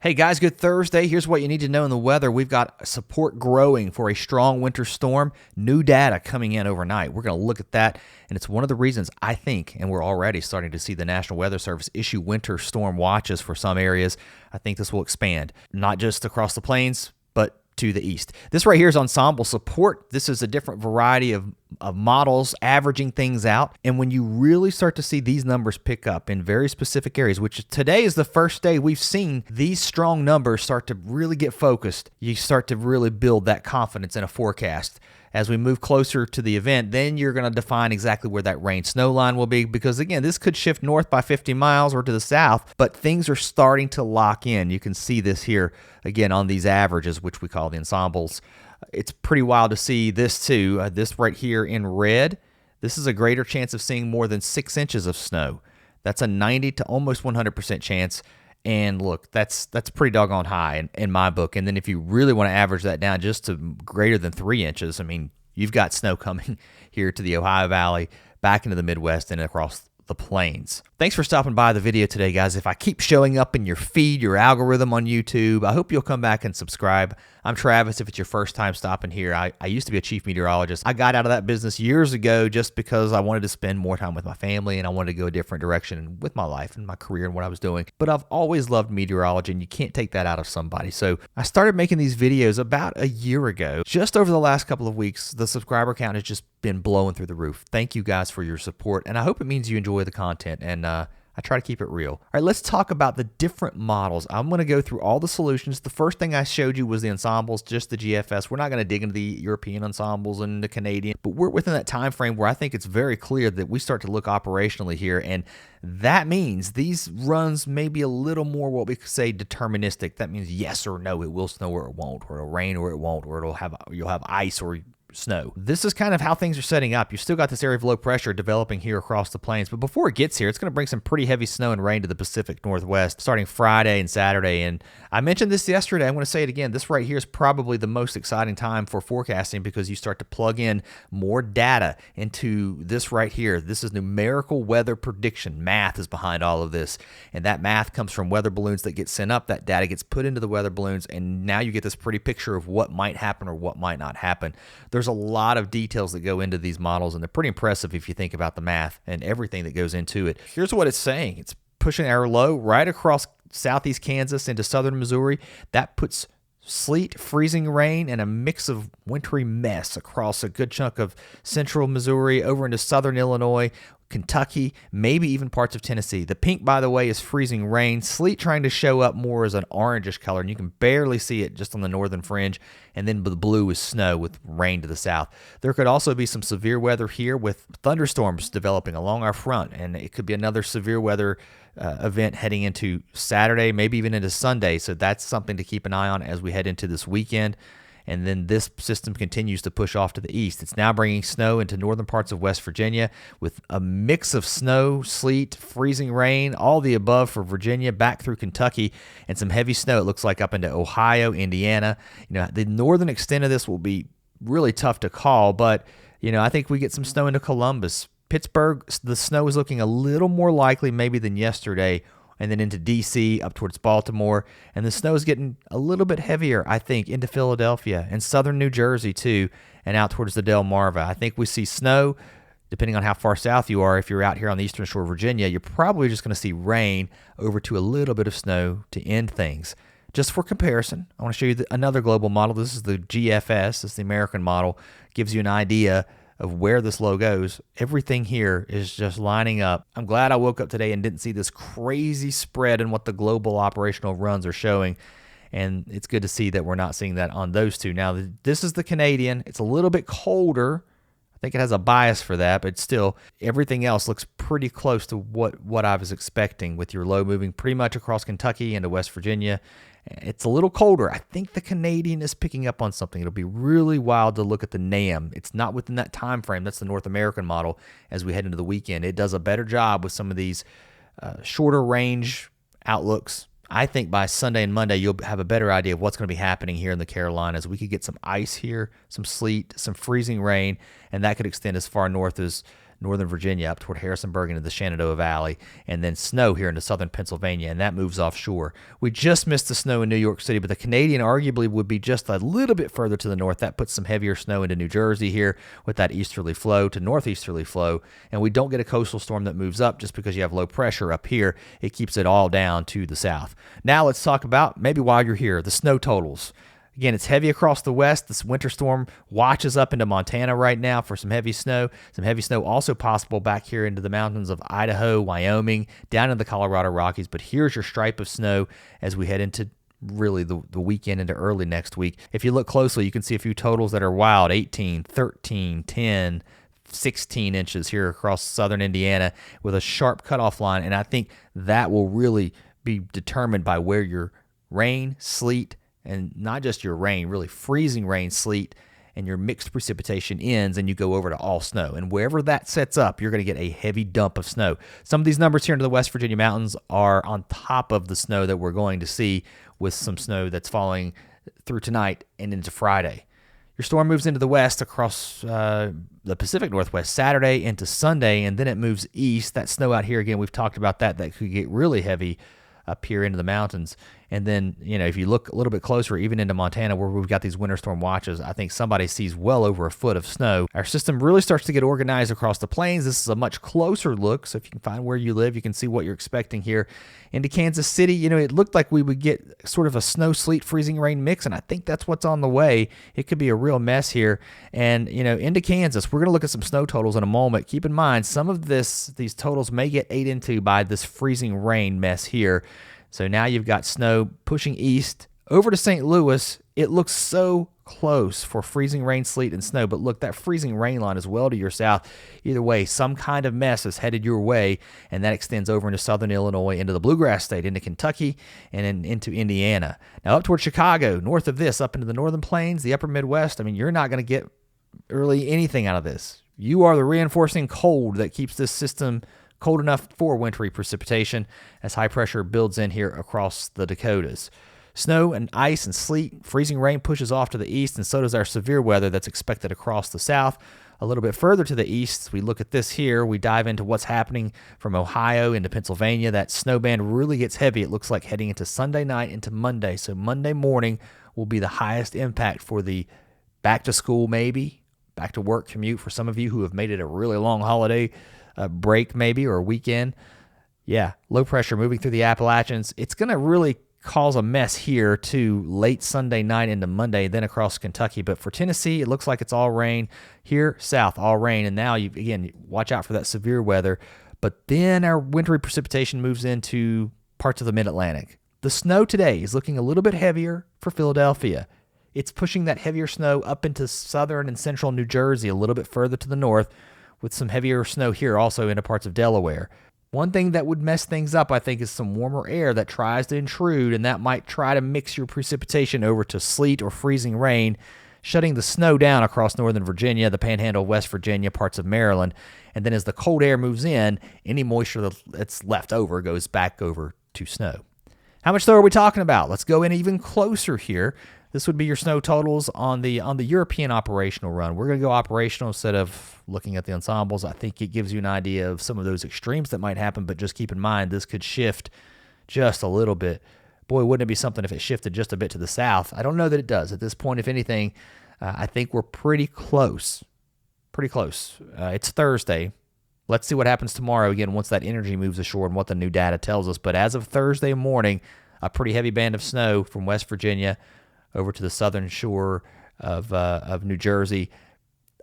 Hey guys, good Thursday. Here's what you need to know in the weather. We've got support growing for a strong winter storm. New data coming in overnight. We're going to look at that, and it's one of the reasons I think, and we're already starting to see the National Weather Service issue winter storm watches for some areas. I think this will expand, not just across the plains, but to the east. This right here is ensemble support. This is a different variety of models averaging things out. And when you really start to see these numbers pick up in very specific areas, which today is the first day we've seen these strong numbers start to really get focused, you start to really build that confidence in a forecast. As we move closer to the event, then you're going to define exactly where that rain snow line will be, because again, this could shift north by 50 miles or to the south, but things are starting to lock in. You can see this here again on these averages, which we call the ensembles. It's pretty wild to see this too. This right here in red, this is a greater chance of seeing more than 6 inches of snow. That's a 90 to almost 100% chance. And look, that's pretty doggone high in my book. And then if you really want to average that down just to greater than 3 inches, I mean, you've got snow coming here to the Ohio Valley, back into the Midwest, and across the plains. Thanks for stopping by the video today, guys. If I keep showing up in your feed, your algorithm on YouTube, I hope you'll come back and subscribe. I'm Travis. If it's your first time stopping here, I used to be a chief meteorologist. I got out of that business years ago just because I wanted to spend more time with my family and I wanted to go a different direction with my life and my career and what I was doing. But I've always loved meteorology, and you can't take that out of somebody. So I started making these videos about a year ago. Just over the last couple of weeks, the subscriber count has just been blowing through the roof. Thank you guys for your support, and I hope it means you enjoy the content, and I try to keep it real. All right, let's talk about the different models. I'm going to go through all the solutions. The first thing I showed you was the ensembles, just the GFS. We're not going to dig into the European ensembles and the Canadian, but we're within that time frame where I think it's very clear that we start to look operationally here, and that means these runs may be a little more what we could say deterministic. That means yes or no, it will snow or it won't, or it'll rain or it won't, or you'll have ice or snow. This is kind of how things are setting up. You've still got this area of low pressure developing here across the plains, but before it gets here, it's going to bring some pretty heavy snow and rain to the Pacific Northwest starting Friday and Saturday. And I mentioned this yesterday. I'm going to say it again. This right here is probably the most exciting time for forecasting, because you start to plug in more data into this right here. This is numerical weather prediction. Math is behind all of this, and that math comes from weather balloons that get sent up. That data gets put into the weather balloons, and now you get this pretty picture of what might happen or what might not happen. There's a lot of details that go into these models, and they're pretty impressive if you think about the math and everything that goes into it. Here's what it's saying. It's pushing our low right across southeast Kansas into southern Missouri. That puts sleet, freezing rain, and a mix of wintry mess across a good chunk of central Missouri over into southern Illinois, Kentucky, maybe even parts of Tennessee. The pink, by the way, is freezing rain. Sleet trying to show up more as an orangish color, and you can barely see it just on the northern fringe. And then the blue is snow with rain to the south. There could also be some severe weather here with thunderstorms developing along our front, and it could be another severe weather event heading into Saturday, maybe even into Sunday. So that's something to keep an eye on as we head into this weekend. And then this system continues to push off to the east. It's now bringing snow into northern parts of West Virginia with a mix of snow, sleet, freezing rain, all the above for Virginia, back through Kentucky, and some heavy snow, it looks like, up into Ohio, Indiana. The northern extent of this will be really tough to call, but, I think we get some snow into Columbus. Pittsburgh, the snow is looking a little more likely maybe than yesterday, and then into D.C., up towards Baltimore. And the snow is getting a little bit heavier, I think, into Philadelphia and southern New Jersey, too, and out towards the Delmarva. I think we see snow, depending on how far south you are. If you're out here on the eastern shore of Virginia, you're probably just going to see rain over to a little bit of snow to end things. Just for comparison, I want to show you another global model. This is the GFS. This is the American model. Gives you an idea of where this low goes. Everything here is just lining up. I'm glad I woke up today and didn't see this crazy spread in what the global operational runs are showing. And it's good to see that we're not seeing that on those two. Now, this is the Canadian. It's a little bit colder. I think it has a bias for that, but still, everything else looks pretty close to what I was expecting, with your low moving pretty much across Kentucky into West Virginia. It's a little colder. I think the Canadian is picking up on something. It'll be really wild to look at the NAM. It's not within that time frame. That's the North American model as we head into the weekend. It does a better job with some of these shorter range outlooks. I think by Sunday and Monday, you'll have a better idea of what's going to be happening here in the Carolinas. We could get some ice here, some sleet, some freezing rain, and that could extend as far north as northern Virginia up toward Harrisonburg into the Shenandoah Valley, and then snow here into southern Pennsylvania, and that moves offshore. We just missed the snow in New York City, but the Canadian arguably would be just a little bit further to the north. That puts some heavier snow into New Jersey here with that easterly flow to northeasterly flow, and we don't get a coastal storm that moves up just because you have low pressure up here. It keeps it all down to the south. Now let's talk about, maybe while you're here, the snow totals. Again, it's heavy across the west. This winter storm watches up into Montana right now for some heavy snow. Some heavy snow also possible back here into the mountains of Idaho, Wyoming, down in the Colorado Rockies. But here's your stripe of snow as we head into really the weekend into early next week. If you look closely, you can see a few totals that are wild: 18, 13, 10, 16 inches here across southern Indiana with a sharp cutoff line. And I think that will really be determined by where your rain, sleet, and not just your rain, really freezing rain, sleet, and your mixed precipitation ends, and you go over to all snow. And wherever that sets up, you're going to get a heavy dump of snow. Some of these numbers here into the West Virginia mountains are on top of the snow that we're going to see, with some snow that's falling through tonight and into Friday. Your storm moves into the west across the Pacific Northwest Saturday into Sunday, and then it moves east. That snow out here, again, we've talked about that could get really heavy up here into the mountains. And then, if you look a little bit closer, even into Montana, where we've got these winter storm watches, I think somebody sees well over a foot of snow. Our system really starts to get organized across the plains. This is a much closer look, so if you can find where you live, you can see what you're expecting here. Into Kansas City, it looked like we would get sort of a snow, sleet, freezing rain mix, and I think that's what's on the way. It could be a real mess here. And, into Kansas, we're going to look at some snow totals in a moment. Keep in mind, some of these totals may get ate into by this freezing rain mess here. So now you've got snow pushing east over to St. Louis. It looks so close for freezing rain, sleet, and snow. But look, that freezing rain line is well to your south. Either way, some kind of mess is headed your way, and that extends over into southern Illinois, into the Bluegrass State, into Kentucky, and then into Indiana. Now up toward Chicago, north of this, up into the northern plains, the upper Midwest, you're not going to get really anything out of this. You are the reinforcing cold that keeps this system cold enough for wintry precipitation as high pressure builds in here across the Dakotas. Snow and ice and sleet, freezing rain pushes off to the east, and so does our severe weather that's expected across the south. A little bit further to the east, we look at this here, we dive into what's happening from Ohio into Pennsylvania. That snow band really gets heavy. It looks like heading into Sunday night into Monday. So Monday morning will be the highest impact for the back to school, maybe back to work commute for some of you who have made it a really long holiday break maybe, or a weekend. Yeah, low pressure moving through the Appalachians. It's going to really cause a mess here too late Sunday night into Monday, then across Kentucky. But for Tennessee, it looks like it's all rain. Here, south, all rain. And now, again, watch out for that severe weather. But then our wintry precipitation moves into parts of the mid-Atlantic. The snow today is looking a little bit heavier for Philadelphia. It's pushing that heavier snow up into southern and central New Jersey, a little bit further to the north, with some heavier snow here also into parts of Delaware. One thing that would mess things up, I think, is some warmer air that tries to intrude, and that might try to mix your precipitation over to sleet or freezing rain, shutting the snow down across northern Virginia, the Panhandle of West Virginia, parts of Maryland. And then as the cold air moves in, any moisture that's left over goes back over to snow. How much snow are we talking about? Let's go in even closer here. This would be your snow totals on the European operational run. We're going to go operational instead of looking at the ensembles. I think it gives you an idea of some of those extremes that might happen, but just keep in mind this could shift just a little bit. Boy, wouldn't it be something if it shifted just a bit to the south? I don't know that it does. At this point, if anything, I think we're pretty close. Pretty close. It's Thursday. Let's see what happens tomorrow, again, once that energy moves ashore and what the new data tells us. But as of Thursday morning, a pretty heavy band of snow from West Virginia over to the southern shore of New Jersey.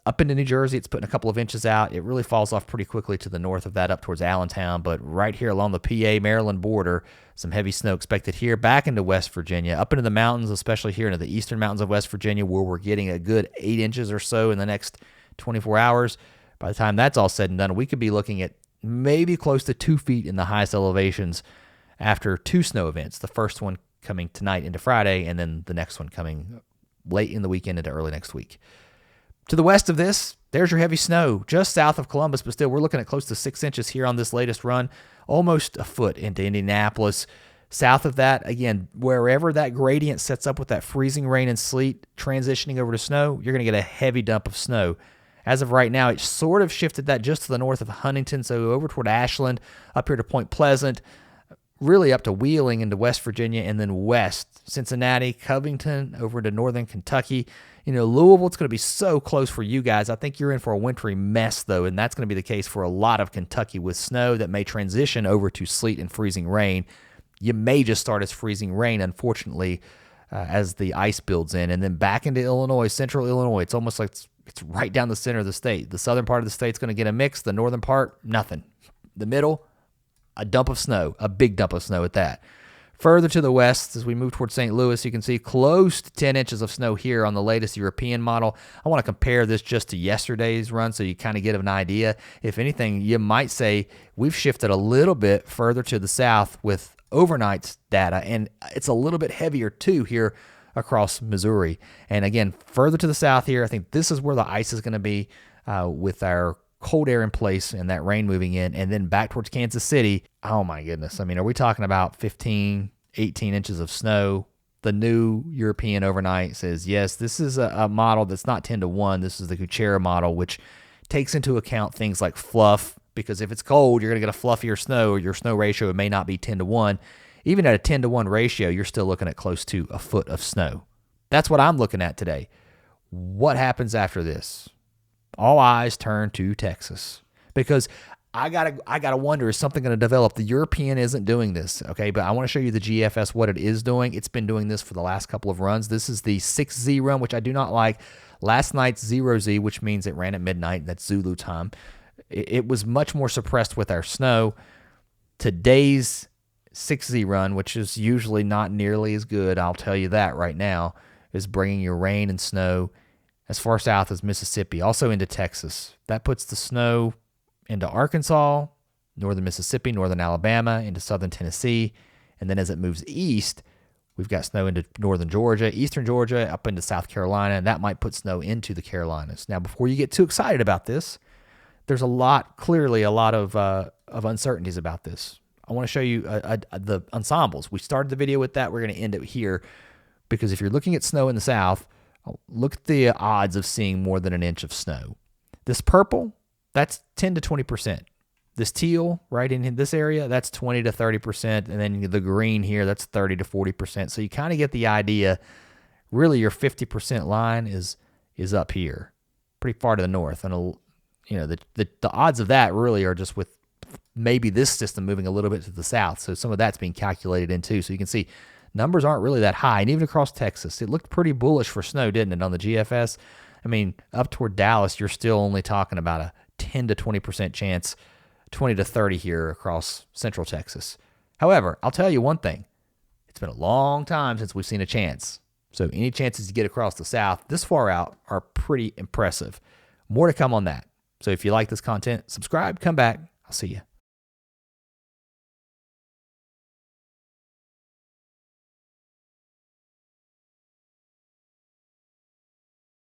Up into New Jersey, it's putting a couple of inches out. It really falls off pretty quickly to the north of that up towards Allentown. But right here along the PA-Maryland border, some heavy snow expected here back into West Virginia, up into the mountains, especially here into the eastern mountains of West Virginia, where we're getting a good 8 inches or so in the next 24 hours. By the time that's all said and done, we could be looking at maybe close to 2 feet in the highest elevations after 2 snow events. The first one coming tonight into Friday, and then the next one coming late in the weekend into early next week. To the west of this, there's your heavy snow just south of Columbus, but still we're looking at close to 6 inches here on this latest run, almost a foot into Indianapolis. South of that, again, wherever that gradient sets up with that freezing rain and sleet transitioning over to snow, you're going to get a heavy dump of snow. As of right now, it sort of shifted that just to the north of Huntington, so over toward Ashland, up here to Point Pleasant, really up to Wheeling into West Virginia, and then west, Cincinnati, Covington, over into northern Kentucky. Louisville, it's going to be so close for you guys. I think you're in for a wintry mess, though, and that's going to be the case for a lot of Kentucky with snow that may transition over to sleet and freezing rain. You may just start as freezing rain, unfortunately, as the ice builds in. And then back into Illinois, central Illinois, it's almost like it's right down the center of the state. The southern part of the state's going to get a mix. The northern part, nothing. The middle, a dump of snow, a big dump of snow at that. Further to the west, as we move towards St. Louis, you can see close to 10 inches of snow here on the latest European model. I want to compare this just to yesterday's run so you kind of get an idea. If anything, you might say we've shifted a little bit further to the south with overnight's data, and it's a little bit heavier too here across Missouri. And again, further to the south here, I think this is where the ice is going to be with our cold air in place and that rain moving in, and then back towards Kansas City. Oh my goodness. I mean, are we talking about 15, 18 inches of snow? The new European overnight says, yes, this is a model that's not 10-1. This is the Kuchera model, which takes into account things like fluff, because if it's cold, you're going to get a fluffier snow, or your snow ratio may not be 10-1. Even at a 10-1 ratio, you're still looking at close to a foot of snow. That's what I'm looking at today. What happens after this? All eyes turn to Texas, because I gotta wonder, is something going to develop? The European isn't doing this, okay? But I want to show you the GFS, what it is doing. It's been doing this for the last couple of runs. This is the 6Z run, which I do not like. Last night's 0Z, which means it ran at midnight. That's Zulu time. It was much more suppressed with our snow. Today's 6Z run, which is usually not nearly as good, I'll tell you that right now, is bringing your rain and snow as far south as Mississippi, also into Texas. That puts the snow into Arkansas, northern Mississippi, northern Alabama, into southern Tennessee. And then as it moves east, we've got snow into northern Georgia, eastern Georgia, up into South Carolina, and that might put snow into the Carolinas. Now, before you get too excited about this, there's clearly a lot of uncertainties about this. I want to show you the ensembles. We started the video with that. We're going to end it here, because if you're looking at snow in the south, look at the odds of seeing more than an inch of snow. This purple, that's 10 to 20%. This teal right in this area, that's 20 to 30%. And then the green here, that's 30 to 40%. So you kind of get the idea. Really, your 50% line is up here, pretty far to the north. And the odds of that really are just with maybe this system moving a little bit to the south. So some of that's being calculated in too. So you can see numbers aren't really that high. And even across Texas, it looked pretty bullish for snow, didn't it, on the GFS? I mean, up toward Dallas, you're still only talking about a 10 to 20% chance, 20 to 30 here across central Texas. However, I'll tell you one thing. It's been a long time since we've seen a chance. So any chances you get across the south this far out are pretty impressive. More to come on that. So if you like this content, subscribe, come back. I'll see you.